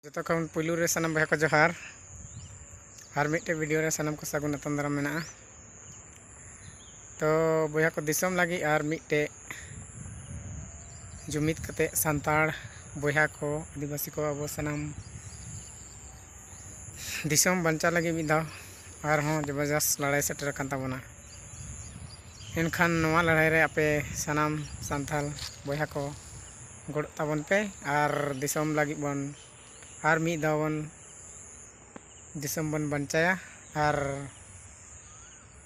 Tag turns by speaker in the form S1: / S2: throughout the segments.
S1: जो खन पुलू रे सनम बहा को जोहार और मिट्टे वीडियो रे सनम को सगुन अतन दाराम मेना। तो बहा को दिसम लगी और मिट्टे जुमिद कते सांताड़ बहा को आदिवासी को अब सनम दिसम बंचा लगी मिद और जबरदस्त लड़ाई सेटर कान ताबोना। एनखान नवा लड़ाई रे आपे सनम सांथाल बहा को गड़ ताबन पे और दिसम लगी बन और मिद दावन दिसम बन बंचाया और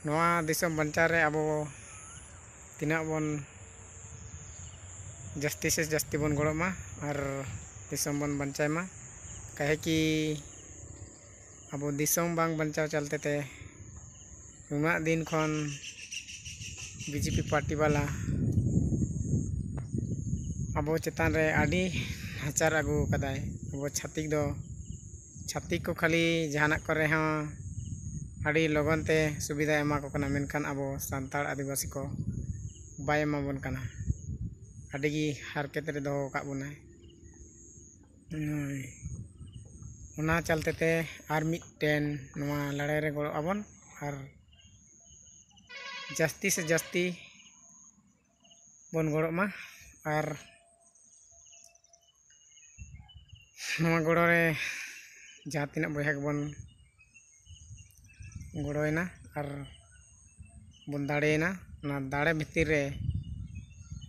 S1: नवा दिसम बंचा रे अब तीना बन जस्ती से जस्ती बन गड़मा और दिसम बन बंचाय मा कहे कि अब दिसम बांग बंचाव चलते थे उना दिन खन बीजेपी पार्टी वाला अब चेतान रे आडी हाचार आगू कदाय। अब छातिक को खाली जहाना करे हाँ आडी लगन ते सुविधा एमा को कना मेनखान अब सांताड़ आदिवासी को बाय एमा बन कना आडी गी हारकेत रे दो का बुनाय उना चलते ते आर मिटेन नवा लड़ाई रे गड़ो आबन और जस्ती से जस्ती बन गड़ो मा और नवा गड़ो रे जहाँ तीना बहा बन गड़ोना और बन दाड़ेना दाड़े भितर रे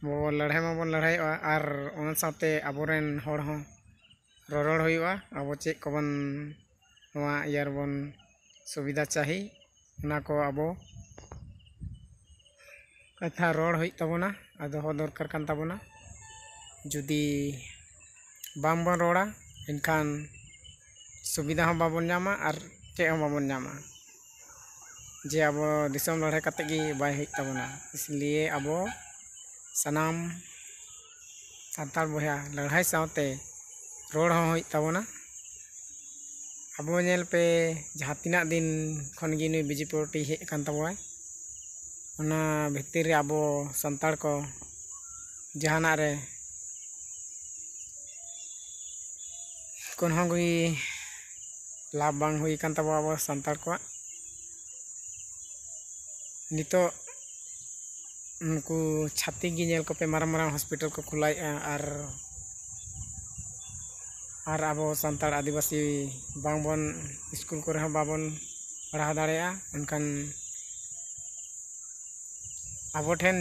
S1: वो लड़ाई मा बन लड़ाई और उन साथे अबोरेन होड़ हों ररोड़ हुआ अब चेक को बन नवा यार बन सुविधा चाही उना को अब कथा रोड़ हुई तबोना आदो हो दरकार कान ताबोना जुदी बाम बन रोड़ा इनखान सुविधा हम बाबन नामा और चे हम बाबन नामा जे अब दिसम लड़ाई कते गी बाय हुई तबोना। इसलिए अब सनाम सांताड़ बहा लड़ाई साथे रोड़ हो हुई तबोना। अब नेल पे जहाँ तीना दिन खन गी नुई बीजेपी पार्टी हेज कान तबोय उना भितर रे अब सांताड़ को जहाना रे कोन गी लाभ बांग हुई कान तबो अब सांताड़ को नितो उनको छाती गी नेल को पे मारा मारा हॉस्पिटल को खुलाय और अब सांताड़ आदिवासी बांग बन स्कूल को रहा बाबन पढ़ा दाड़ेया उनकान अब ठेन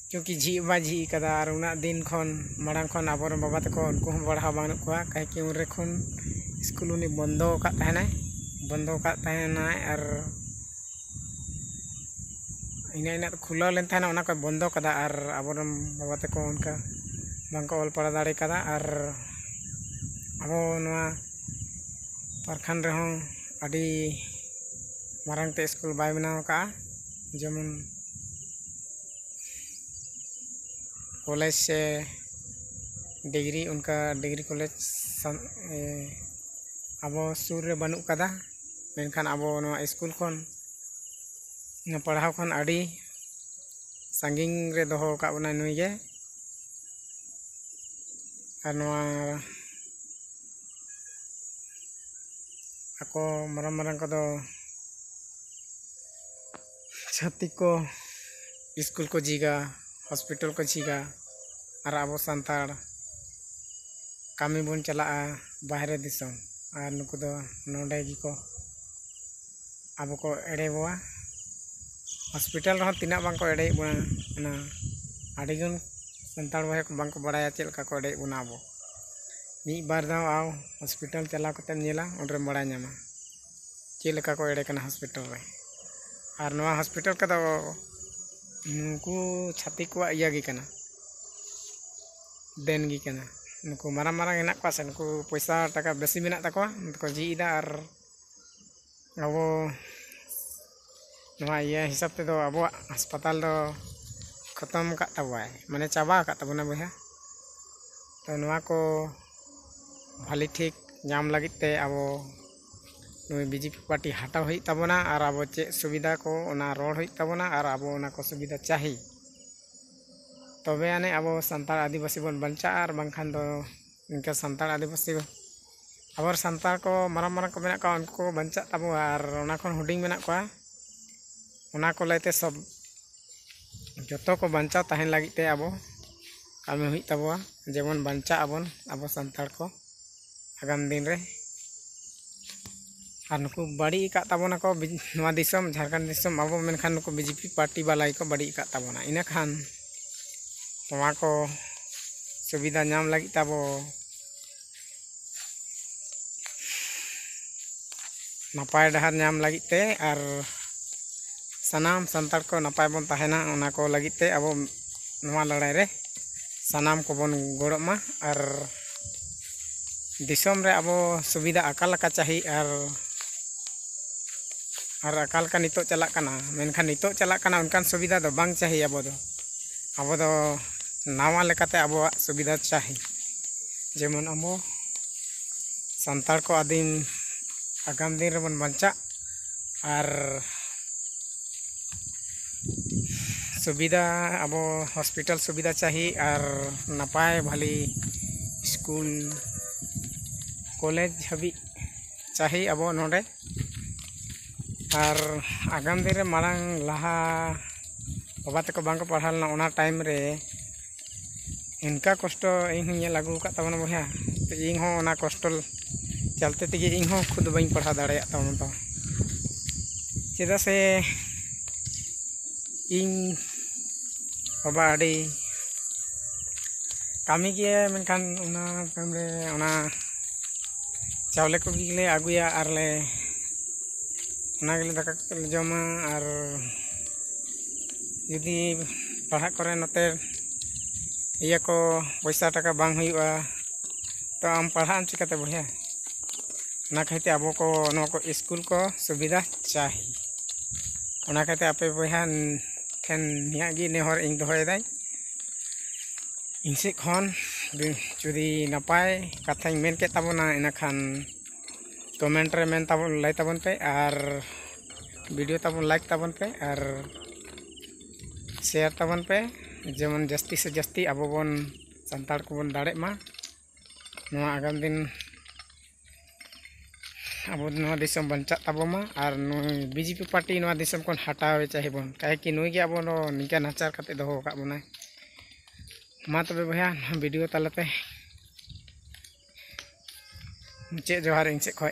S1: क्योंकि झी बा झी कदा और उना दिन खन मांग खन अब बाबा तक उनको पढ़ा बानुक को कहे कि उन खन स्कूल उनी बंदो और इना खुला लेन था उना को बंदो कदा और अब बाबा तक उनका बांको ऑल पढ़ा दाड़े कदा और अब पारखान रहो अड़ी मारंग ते स्कूल बाय बनाव का जेमन कॉलेज से डिग्री उनका डिग्री कॉलेज अब सुर रे बनू कदा मेनखान अब स्कूल खन पढ़ाव खन अड़ी सांगिंग रे दोहो का बना नुई गे और ako marang-marang ko do छाती को स्कूल को जीगा हॉस्पिटल को जीगा और अब सांताड़ कामी बन चला बाहरे दिसम और नुकु दो नोडे गी को अब को एड़े बुआ हॉस्पिटल रहा तीना बांग को एड़े बुना आडिगन सांताड़ बहा को बांग को बड़ाया चेल का को एड़े बुना अब मी बार दाव आओ हॉस्पिटल चला कते नेला उनरे बड़ा नामा चेलका को एड़े कना हॉस्पिटल रे और नवा हॉस्पिटल का दो नुकु छाती को इया गी कना देन गी कना नुकु मारंग मारंग हेना को से नुकु पैसा टाका बेसी मेना तको को जीदा और अब नवा इया हिसाब ते दो अब अस्पताल दो खत्म का तबाय माने चाबा का तबना बहा तो नवा को भाली ठीक नाम लगी ते अब नुई बीजेपी पार्टी हटाव हुई तबना और अब चे सुविधा को उना रोड हुई तबना और अब उना को सुविधा चाहिए तबे आने अब सांताड़ आदिवासी बन बंचा और बांखान दो इनका सांताड़ आदिवासी ᱟᱵᱚ ᱥᱟᱱᱛᱟᱲ ᱠᱚ ᱢᱟᱨᱟᱝ ᱠᱚ ᱢᱮᱱᱟᱜ ᱠᱚᱣᱟ, ᱩᱱᱠᱩ ᱵᱟᱧᱪᱟᱜ ᱛᱟᱵᱚᱱᱟ ᱟᱨ ᱚᱱᱟ ᱠᱷᱚᱱ ᱦᱩᱰᱤᱧ ᱢᱮᱱᱟᱜ ᱠᱚᱣᱟ, ᱚᱱᱟ ᱠᱚ ᱞᱟᱹᱭᱛᱮ ᱥᱚᱵ ᱡᱚᱛᱚ ko ᱵᱟᱧᱪᱟᱣ ᱛᱟᱦᱮᱱ ᱞᱟᱹᱜᱤᱫ ᱛᱮ ᱟᱵᱚ ᱠᱟᱹᱢᱤ ᱦᱩᱭᱩᱜ ᱛᱟᱵᱚᱱᱟ, ᱡᱮᱢᱚᱱ ᱵᱟᱧᱪᱟᱜ ᱟᱵᱚᱱ ᱟᱵᱚ ᱥᱟᱱᱛᱟᱲ ko ᱟᱜᱟᱢ ᱫᱤᱱ ᱨᱮ। ᱟᱨ ᱱᱩᱠᱩ ᱵᱟᱹᱲᱤᱡ ᱟᱠᱟᱫ ᱛᱟᱵᱚᱱᱟ ko ᱱᱚᱣᱟ ᱫᱤᱥᱚᱢ ᱡᱷᱟᱲᱠᱷᱚᱸᱰ ᱫᱤᱥᱚᱢ ᱟᱵᱚ ᱢᱮᱱᱠᱷᱟᱱ ᱱᱩᱠᱩ BJP ᱯᱟর্টি ᱵᱟᱞᱟᱭ ᱠᱚ ᱵᱟᱹᱲᱤᱡ ᱟᱠᱟᱫ ᱛᱟᱵᱚᱱᱟ। ᱤᱱᱟᱹᱠᱷᱟᱱ ᱱᱚᱣᱟ ko ᱥᱩᱵᱤᱫᱷᱟ ᱧᱟᱢ ᱞᱟᱹᱜᱤᱫ ᱛᱮ ᱟᱵᱚ ᱱᱟᱯᱟᱭ ᱰᱟᱦᱟᱨ ᱧᱟᱢ ᱞᱟᱹᱜᱤᱫ te ᱟᱨ ᱥᱟᱱᱟᱢ ᱥᱟᱱᱛᱟᱲ ko ᱱᱟᱯᱟᱭ ᱵᱚᱱ ᱛᱟᱦᱮᱱᱟ, ᱚᱱᱟ ko ᱞᱟᱹᱜᱤᱫ te ᱟᱵᱚ ᱱᱚᱣᱟ ᱞᱟᱹᱲᱦᱟᱹᱭ ᱨᱮ ᱥᱟᱱᱟᱢ ᱠᱚᱵᱚᱱ ᱜᱚᱲᱚᱜ ᱢᱟ। ᱟᱨ दिसम रे अब सुविधा अकालका चाही और अकालका नितो चला कना, मेनखान नितो चला कना उनकान सुविधा दो बांग चाही। अब दो नावा लेकाते अब सुविधा चाही, जेमन अब संतार को आदिम आगाम दिन रे बन बंचा और सुविधा अब हॉस्पिटल सुविधा चाही और नपाय भली स्कूल कॉलेज हाबी चाही अब नोडे। और आगाम दिन रे मांग लहा बाबा तक बांग को पढ़ालना ओना टाइम रे इनका कष्ट इन लागू का तबना बया, तो इन हो ओना कष्ट चलते तेगे इन हो खुद बई पढ़ा दाड़े तबन तो चेदा से इन बाबा अड़ी कामी के मेनखान ओना टाइम रे ओना चावले को गिले आगुया और ले ओना गिले दाका ले जमा। और यदि पढ़ा करे नते इया को पैसा टाका बांग हुआ तो आम पढ़ा चिकाते बढ़िया, ओना खाते अब को नो को स्कूल को सुविधा चाही। ओना खाते आपे बया ठेन निया गी नेहर इन दोहयदाई इनसे खन जुदी नपाय कथा मेन के तबना इना खान कमेंट रे मेन तबन लाई तबन पे और वीडियो तबन लाइक तबन पे और शेयर तबन पे, जेमन जस्ती से जस्ती अब बन संताड़ को बन दाड़े मा नवा आगाम दिन अब नवा दिसम बंचा तबमा। और BJP पार्टी नवा दिसम कोन हटावे चाहे बन काहे कि नुई के अब नो निका नाचार कते दोहो का बना। मा तबे भैया वीडियो तालते मुझे जोहार इन से खय।